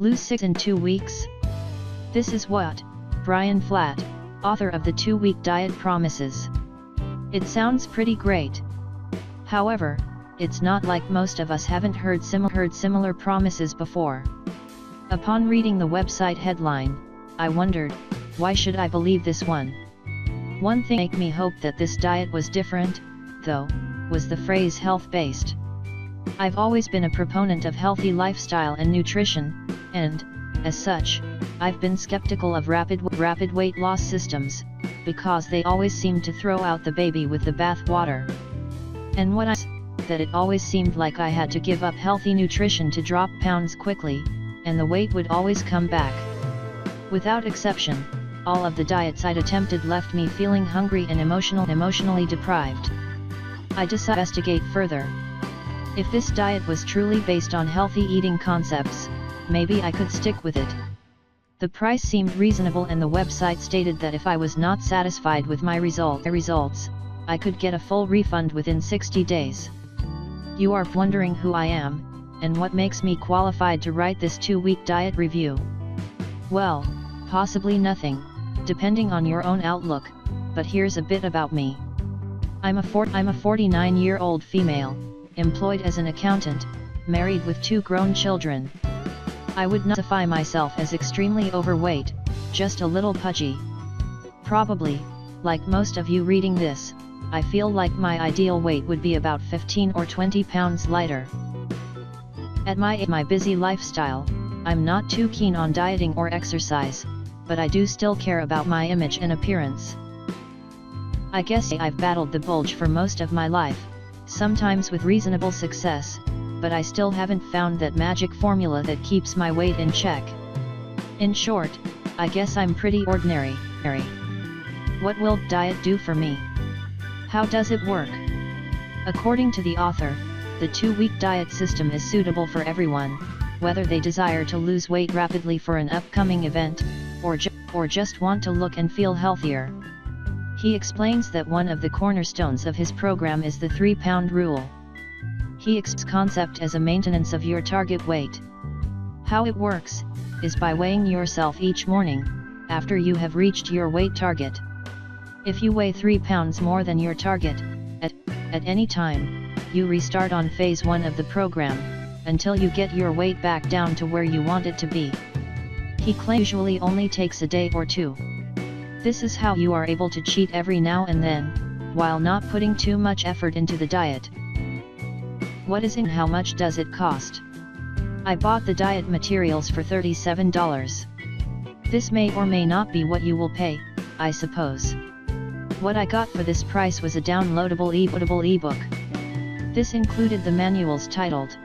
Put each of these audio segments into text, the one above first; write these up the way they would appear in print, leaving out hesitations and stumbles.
Lose 6 in 2 weeks? This is what Brian Flatt, author of the 2-week diet, promises. It sounds pretty great. However, it's not like most of us haven't heard similar promises before. Upon reading the website headline, I wondered, why should I believe this one? One thing made me hope that this diet was different, though, was the phrase health-based. I've always been a proponent of healthy lifestyle and nutrition, and, as such, I've been skeptical of rapid weight loss systems, because they always seem to throw out the baby with the bathwater. And what I saw, that it always seemed like I had to give up healthy nutrition to drop pounds quickly, and the weight would always come back. Without exception, all of the diets I'd attempted left me feeling hungry and emotionally deprived. I decided to investigate further. If this diet was truly based on healthy eating concepts, maybe I could stick with it. The price seemed reasonable, and the website stated that if I was not satisfied with my results, I could get a full refund within 60 days. You are wondering who I am, and what makes me qualified to write this 2-week diet review. Well, possibly nothing, depending on your own outlook, but here's a bit about me. I'm a 49-year-old female, employed as an accountant, married with 2 grown children. I would not classify myself as extremely overweight, just a little pudgy. Probably, like most of you reading this, I feel like my ideal weight would be about 15 or 20 pounds lighter. At my busy lifestyle, I'm not too keen on dieting or exercise, but I do still care about my image and appearance. I guess I've battled the bulge for most of my life, sometimes with reasonable success, but I still haven't found that magic formula that keeps my weight in check. In short, I guess I'm pretty ordinary. What will diet do for me? How does it work? According to the author, the 2-week diet system is suitable for everyone, whether they desire to lose weight rapidly for an upcoming event, or just want to look and feel healthier. He explains that one of the cornerstones of his program is the 3-pound rule. He explains the concept as a maintenance of your target weight. How it works is by weighing yourself each morning, after you have reached your weight target. If you weigh 3 pounds more than your target, at any time, you restart on phase 1 of the program, until you get your weight back down to where you want it to be. He claims it usually only takes a day or 2. This is how you are able to cheat every now and then, while not putting too much effort into the diet. What is it and how much does it cost? I bought the diet materials for $37. This may or may not be what you will pay, I suppose. What I got for this price was a downloadable ebook. This included the manuals titled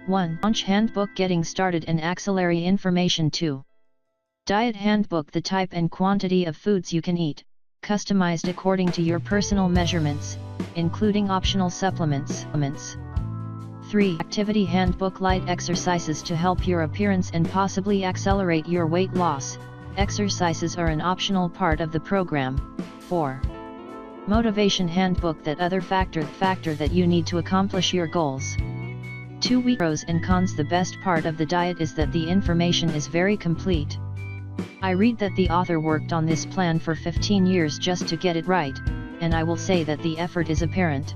1. Launch Handbook, Getting Started and Axillary Information. 2. Diet Handbook, the type and quantity of foods you can eat, customized according to your personal measurements, including optional supplements. 3. Activity Handbook, light exercises to help your appearance and possibly accelerate your weight loss. Exercises are an optional part of the program. 4. Motivation Handbook, that other factor that you need to accomplish your goals. 2 week pros and cons. The best part of the diet is that the information is very complete. I read that the author worked on this plan for 15 years just to get it right, and I will say that the effort is apparent.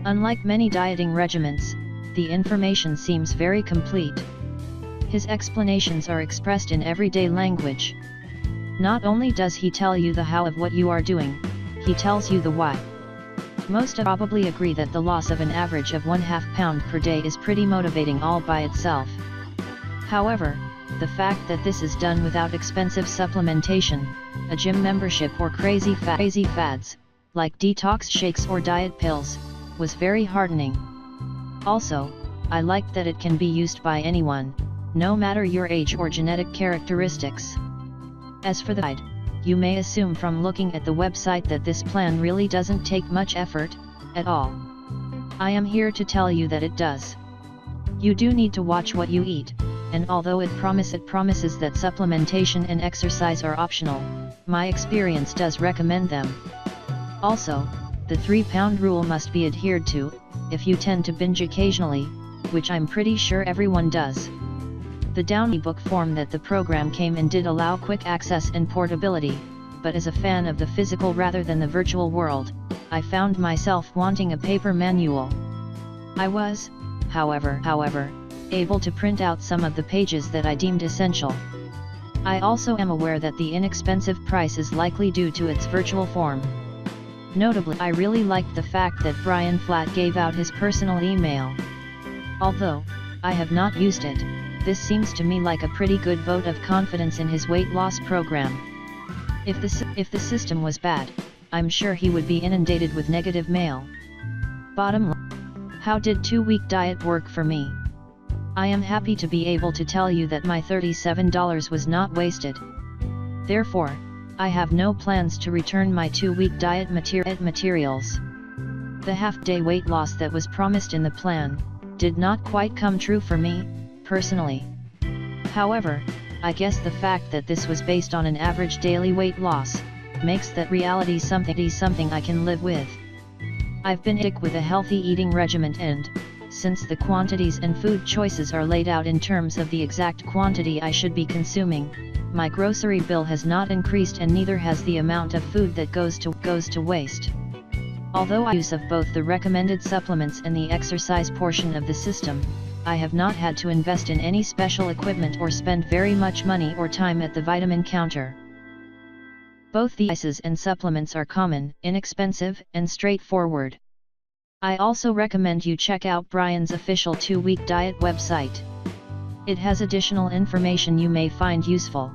Unlike many dieting regimens, the information seems very complete. His explanations are expressed in everyday language. Not only does he tell you the how of what you are doing, he tells you the why. Most probably agree that the loss of an average of 1/2 pound per day is pretty motivating all by itself. However, the fact that this is done without expensive supplementation, a gym membership or crazy fads, like detox shakes or diet pills, was very heartening. Also, I liked that it can be used by anyone, no matter your age or genetic characteristics. As for the guide, you may assume from looking at the website that this plan really doesn't take much effort, at all. I am here to tell you that it does. You do need to watch what you eat, and although it promises that supplementation and exercise are optional, my experience does recommend them. Also, the 3-pound rule must be adhered to, if you tend to binge occasionally, which I'm pretty sure everyone does. The down ebook form that the program came in did allow quick access and portability, but as a fan of the physical rather than the virtual world, I found myself wanting a paper manual. I was, however, able to print out some of the pages that I deemed essential. I also am aware that the inexpensive price is likely due to its virtual form. Notably, I really liked the fact that Brian Flatt gave out his personal email. Although I have not used it, this seems to me like a pretty good vote of confidence in his weight loss program. If the system was bad, I'm sure he would be inundated with negative mail. Bottom line, how did 2-week diet work for me? I am happy to be able to tell you that my $37 was not wasted. Therefore, I have no plans to return my 2-week diet materials. The half-day weight loss that was promised in the plan did not quite come true for me, personally. However, I guess the fact that this was based on an average daily weight loss makes that reality something I can live with. I've been sick with a healthy eating regimen, and since the quantities and food choices are laid out in terms of the exact quantity I should be consuming, my grocery bill has not increased, and neither has the amount of food that goes to waste. Although I use of both the recommended supplements and the exercise portion of the system, I have not had to invest in any special equipment or spend very much money or time at the vitamin counter. Both the devices and supplements are common, inexpensive, and straightforward. I also recommend you check out Brian's official 2-week diet website. It has additional information you may find useful.